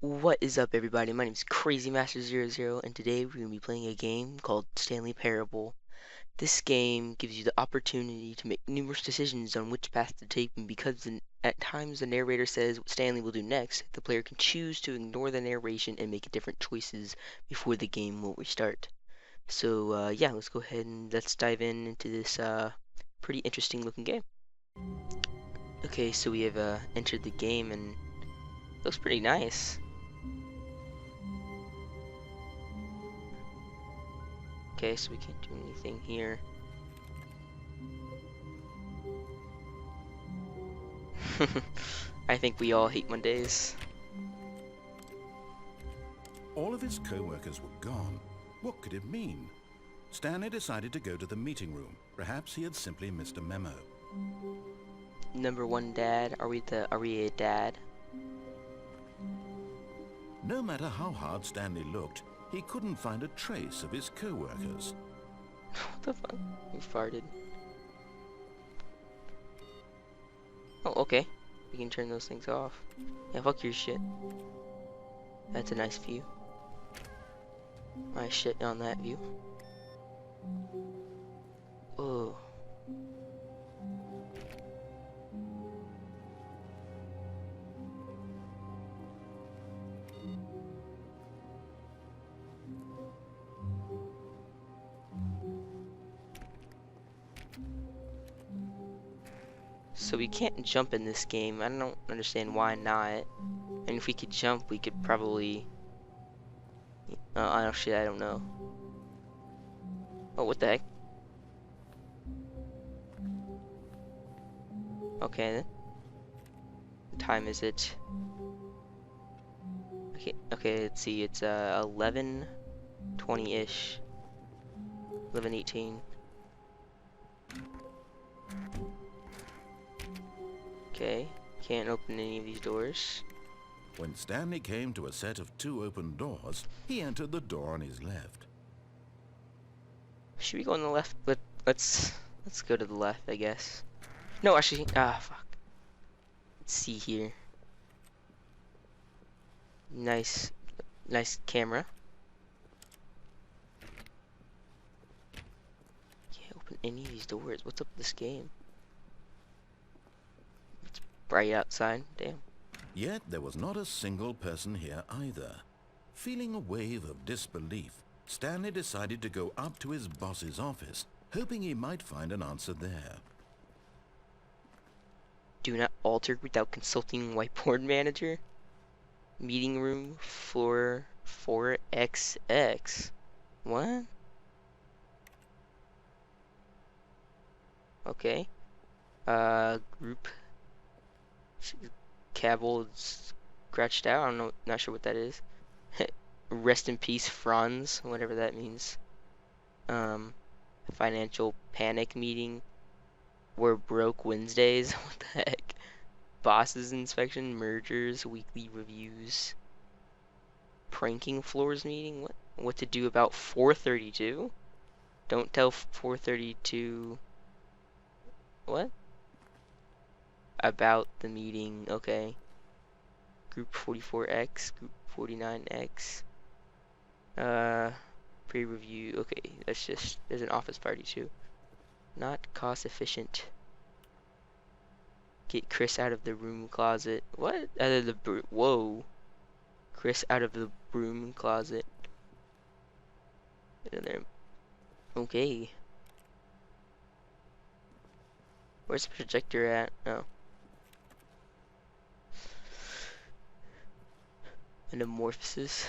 What is up, everybody? My name is Crazy Master 00, and today we're going to be playing a game called Stanley Parable. This game gives you the opportunity to make numerous decisions on which path to take, and because at times the narrator says what Stanley will do next, the player can choose to ignore the narration and make different choices before the game will restart. So, yeah, let's go ahead and let's dive into this pretty interesting looking game. Okay, so we have entered the game, and it looks pretty nice. Okay, so we can't do anything here. I think we all hate Mondays. All of his co-workers were gone. What could it mean? Stanley decided to go to the meeting room. Perhaps he had simply missed a memo. Number one dad, are we a dad? No matter how hard Stanley looked, he couldn't find a trace of his co-workers. What the fuck? We farted. Oh, okay. We can turn those things off. Yeah, fuck your shit. That's a nice view. I shit on that view. Oh. So we can't jump in this game. I don't understand why not. And if we could jump, we could probably... oh shit, I don't know. Oh, what the heck? Okay, then. What time is it? Okay, let's see. It's 11:20-ish. 11:18. Okay, can't open any of these doors. When Stanley came to a set of two open doors, he entered the door on his left. Should we go on the left? Let's go to the left, I guess. No, actually, fuck. Let's see here. Nice camera. Can't open any of these doors. What's up with this game? It's bright outside. Damn. Yet there was not a single person here either. Feeling a wave of disbelief, Stanley decided to go up to his boss's office, hoping he might find an answer there. Do not alter without consulting whiteboard manager. Meeting room floor 4XX. What? Okay. Group Cabal scratched out. I don't know. Not sure what that is. Rest in peace, Franz. Whatever that means. Financial panic meeting. We're broke Wednesdays. What the heck? Bosses inspection, mergers, weekly reviews. Pranking floors meeting. What to do about 432? Don't tell 432. What? About the meeting, okay. Group 44X, group 49X. Pre-review, okay, that's just, there's an office party too. Not cost efficient. Get Chris out of the room closet. What? Out of the whoa. Chris out of the broom closet. There. Okay. Where's the projector at? Oh. Metamorphosis.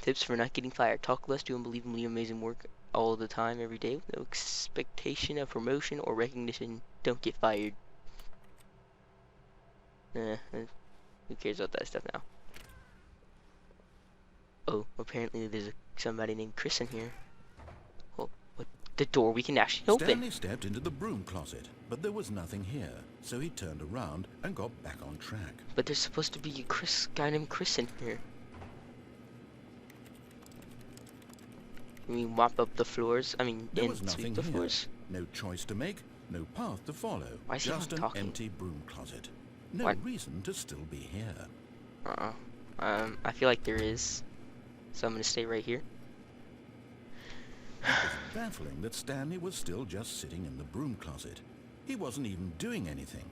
Tips for not getting fired. Talk less, do unbelievably amazing work all the time, every day, with no expectation of promotion or recognition. Don't get fired. Who cares about that stuff now? Oh, apparently there's somebody named Chris in here. Oh, what? The door we can actually open. Stanley stepped into the broom closet, but there was nothing here, so he turned around and got back on track. But there's supposed to be a guy named Chris in here. We mop up the floors. I mean, there was nothing the here. Floors. No choice to make, no path to follow. Why is just he an talking? empty broom closet. No What? reason to still be here. I feel like there is, so I'm gonna stay right here. It was baffling that Stanley was still just sitting in the broom closet. He wasn't even doing anything.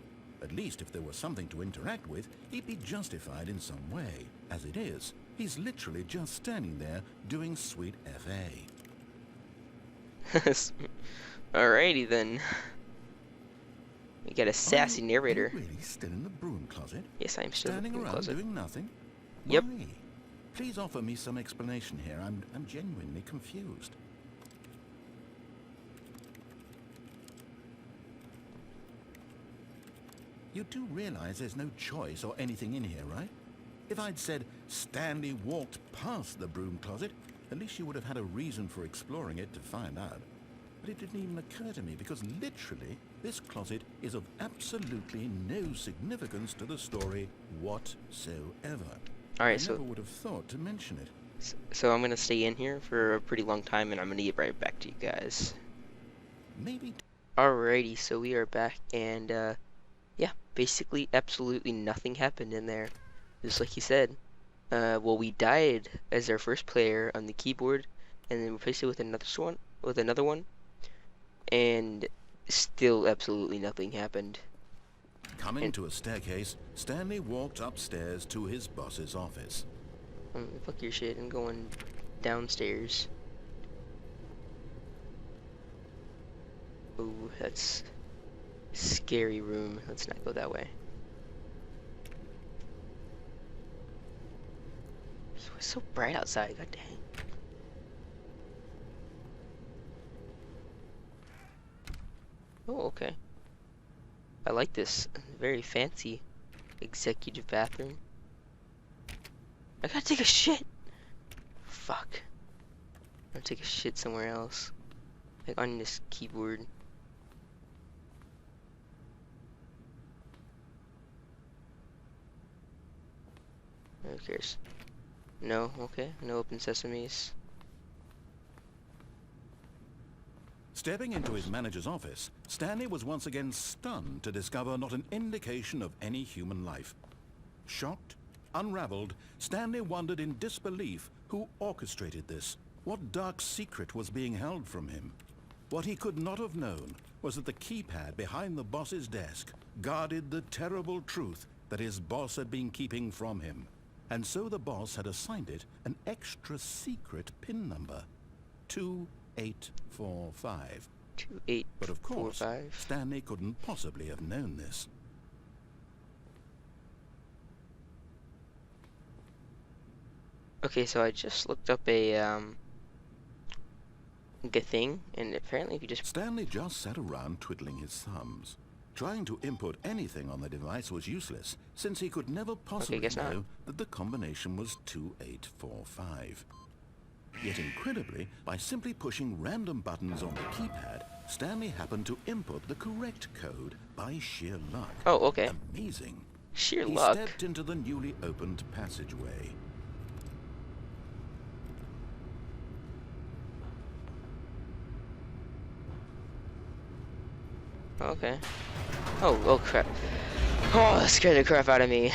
At least if there was something to interact with, he'd be justified in some way. As it is, he's literally just standing there doing sweet FA. Alrighty then. We got a sassy Are narrator. you really still in the broom closet? Yes, I am still in the Standing broom around closet. doing nothing? Yep. Why? Please offer me some explanation here. I'm genuinely confused. You do realize there's no choice or anything in here, right? If I'd said Stanley walked past the broom closet, at least you would have had a reason for exploring it to find out. But it didn't even occur to me because literally this closet is of absolutely no significance to the story whatsoever. Alright, I so never would have thought to mention it. so I'm gonna stay in here for a pretty long time, and I'm gonna get right back to you guys. Maybe. Alrighty, so we are back, and yeah, basically absolutely nothing happened in there. Just like you said. Well, we died as our first player on the keyboard, and then replaced it with another one, and still absolutely nothing happened. Coming And to a staircase, Stanley walked upstairs to his boss's office. fuck your shit, I'm going downstairs. Ooh, that's scary room. Let's not go that way. It's so bright outside, god dang. Oh, okay. I like this very fancy executive bathroom. I gotta take a shit. Fuck. I'm gonna take a shit somewhere else. Like on this keyboard. Who cares? No, okay. No open sesames. Stepping into his manager's office, Stanley was once again stunned to discover not an indication of any human life. Shocked, unraveled, Stanley wondered in disbelief who orchestrated this. What dark secret was being held from him? What he could not have known was that the keypad behind the boss's desk guarded the terrible truth that his boss had been keeping from him. And so the boss had assigned it an extra secret PIN number. 2845. 2845. But of course, Stanley couldn't possibly have known this. Okay, so I just looked up a thing, and apparently if you just Stanley just sat around twiddling his thumbs. Trying to input anything on the device was useless, since he could never possibly know that the combination was 2845. Yet incredibly, by simply pushing random buttons on the keypad, Stanley happened to input the correct code by sheer luck. Oh, okay. Amazing. Sheer He luck. stepped into the newly opened passageway. Okay. Oh crap. Oh, that scared the crap out of me.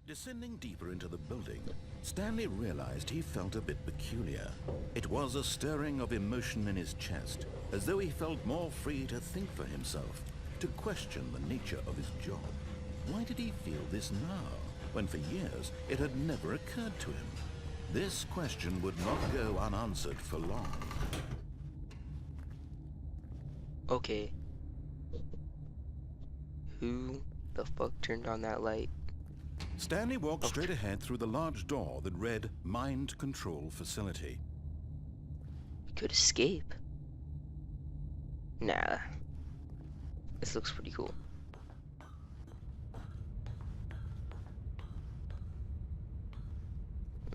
Descending deeper into the building, Stanley realized he felt a bit peculiar. It was a stirring of emotion in his chest, as though he felt more free to think for himself, to question the nature of his job. Why did he feel this now, when for years it had never occurred to him? This question would not go unanswered for long. Okay. Who the fuck turned on that light? Stanley walked straight ahead through the large door that read Mind Control Facility. We could escape. Nah. This looks pretty cool.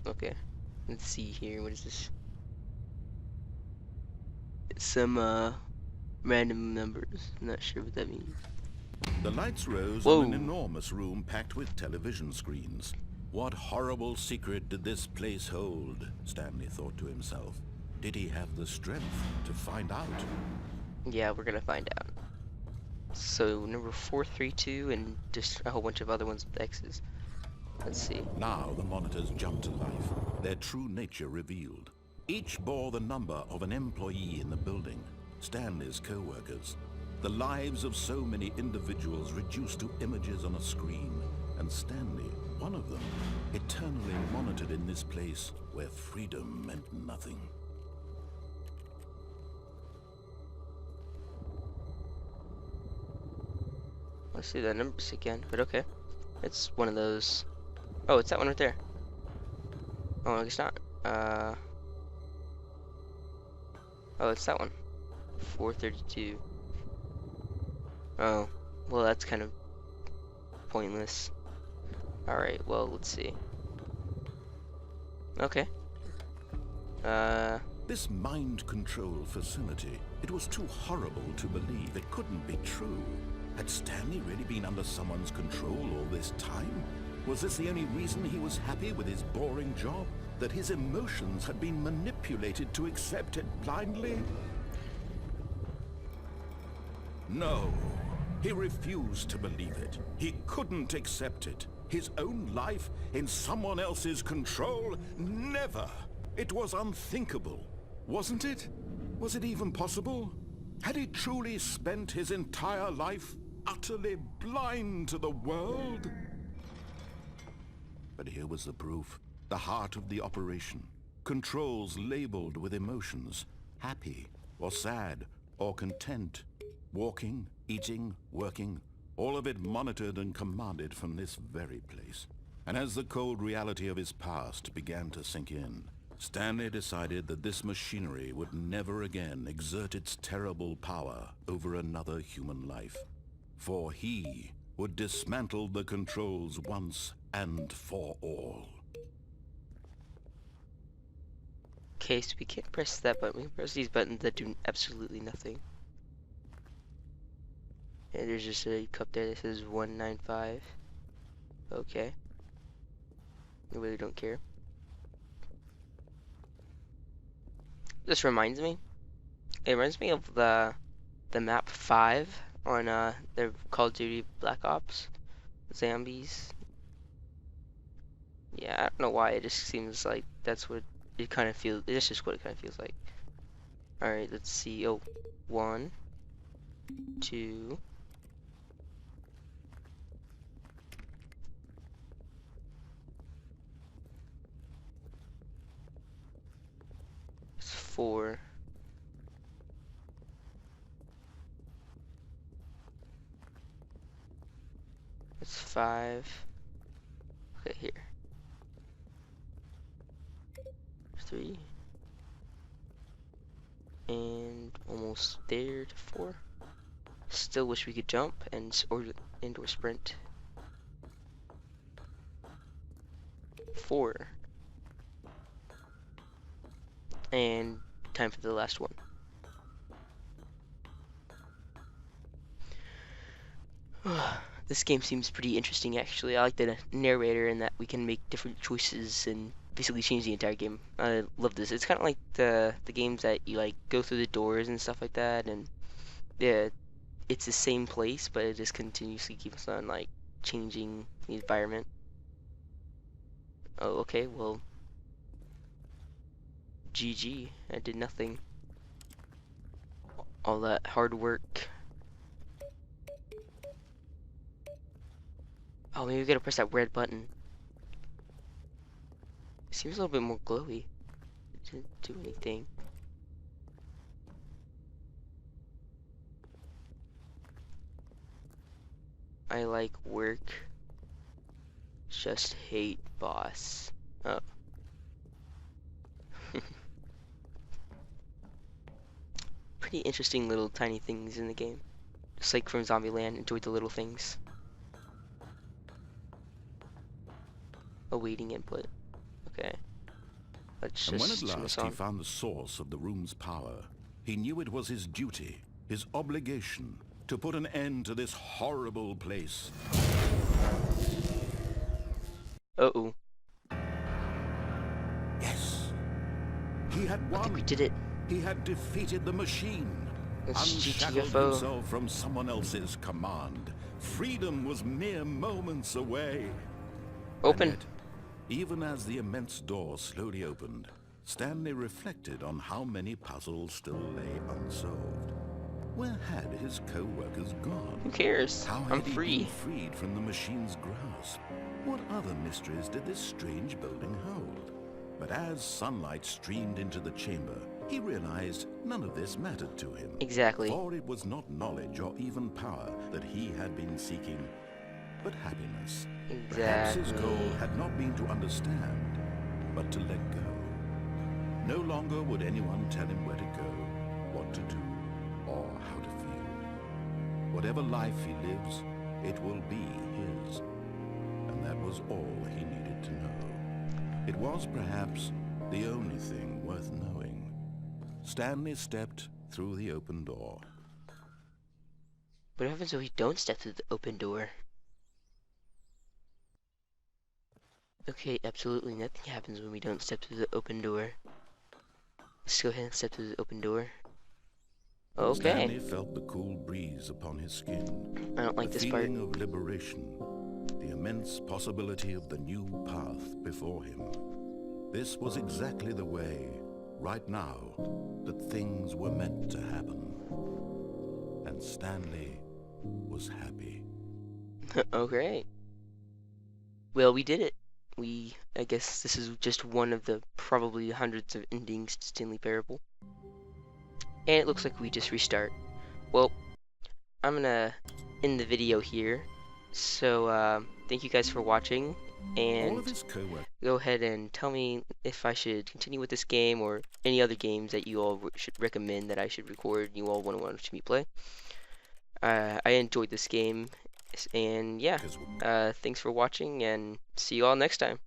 Okay. Let's see here. What is this? Some random numbers. I'm not sure what that means. The lights rose Whoa. in an enormous room packed with television screens. What horrible secret did this place hold? Stanley thought to himself. Did he have the strength to find out? Yeah, we're gonna find out. So number 432 and just a whole bunch of other ones with X's. Let's see. Now the monitors jumped to life, their true nature revealed. Each bore the number of an employee in the building, Stanley's co-workers. The lives of so many individuals reduced to images on a screen, and Stanley, one of them, eternally monitored in this place where freedom meant nothing. Let's see the numbers again, but okay. It's one of those. Oh, it's that one right there. Oh, I guess not. Oh, it's that one. 432. Oh, well, that's kind of pointless. Alright, well, let's see. Okay. This mind control facility, it was too horrible to believe. It couldn't be true. Had Stanley really been under someone's control all this time? Was this the only reason he was happy with his boring job? That his emotions had been manipulated to accept it blindly? No. He refused to believe it. He couldn't accept it. His own life in someone else's control? Never! It was unthinkable. Wasn't it? Was it even possible? Had he truly spent his entire life utterly blind to the world? But here was the proof. The heart of the operation. Controls labeled with emotions. Happy, or sad, or content. Walking, eating, working. All of it monitored and commanded from this very place. And as the cold reality of his past began to sink in, Stanley decided that this machinery would never again exert its terrible power over another human life. For he would dismantle the controls once and for all. Okay, so we can't press that button. We can press these buttons that do absolutely nothing. And there's just a cup there that says 195. Okay. I really don't care. This reminds me. It reminds me of the map 5 on the Call of Duty Black Ops. Zombies. Yeah, I don't know why. It just seems like that's what it kind of feels. It's just what it kind of feels like. All right, let's see. Oh, 1, 2. It's 4. It's 5. Okay, here. 3. And almost there to 4. Still wish we could jump or sprint. 4. And time for the last one. This game seems pretty interesting, actually. I like the narrator in that we can make different choices and basically change the entire game. I love this. It's kind of like the games that you like go through the doors and stuff like that, and yeah, it's the same place, but it just continuously keeps on like changing the environment. Oh, okay. Well, GG. I did nothing. All that hard work. Oh, maybe we gotta press that red button. It seems a little bit more glowy. It didn't do anything. I like work. Just hate boss. Oh. Pretty interesting little tiny things in the game. Just like from Zombieland, enjoy the little things. Awaiting input. Okay. Let's And when just at turn last this he on. found the source of the room's power, he knew it was his duty, his obligation, to put an end to this horrible place. Uh-oh. Yes. He had I think we won. did it. He had defeated the machine. It's unshackled GTFO. himself from someone else's command. Freedom was mere moments away. And Open. yet, even as the immense door slowly opened, Stanley reflected on how many puzzles still lay unsolved. Where had his co-workers gone? Who cares? How I'm had he been free. freed from the machine's grasp? What other mysteries did this strange building hold? But as sunlight streamed into the chamber, he realized none of this mattered to him. Exactly. For it was not knowledge or even power that he had been seeking, but happiness. Perhaps his goal Exactly. had not been to understand, but to let go. No longer would anyone tell him where to go, what to do, or how to feel. Whatever life he lives, it will be his. And that was all he needed to know. It was perhaps the only thing worth knowing. Stanley stepped through the open door. What happens if we don't step through the open door? Okay, absolutely nothing happens when we don't step through the open door. Let's go ahead and step through the open door. Okay. Stanley felt the cool breeze upon his skin. I don't like the this part. feeling of liberation, the immense possibility of the new path before him. This was exactly the way, right now, that things were meant to happen. And Stanley was happy. Okay. Well, we did it. I guess this is just one of the probably hundreds of endings to Stanley Parable. And it looks like we just restart. Well, I'm gonna end the video here. So, thank you guys for watching. All of And his co-workers go ahead and tell me if I should continue with this game or any other games that you all should recommend that I should record, you all want to watch me play. I enjoyed this game, and yeah, thanks for watching, and see you all next time.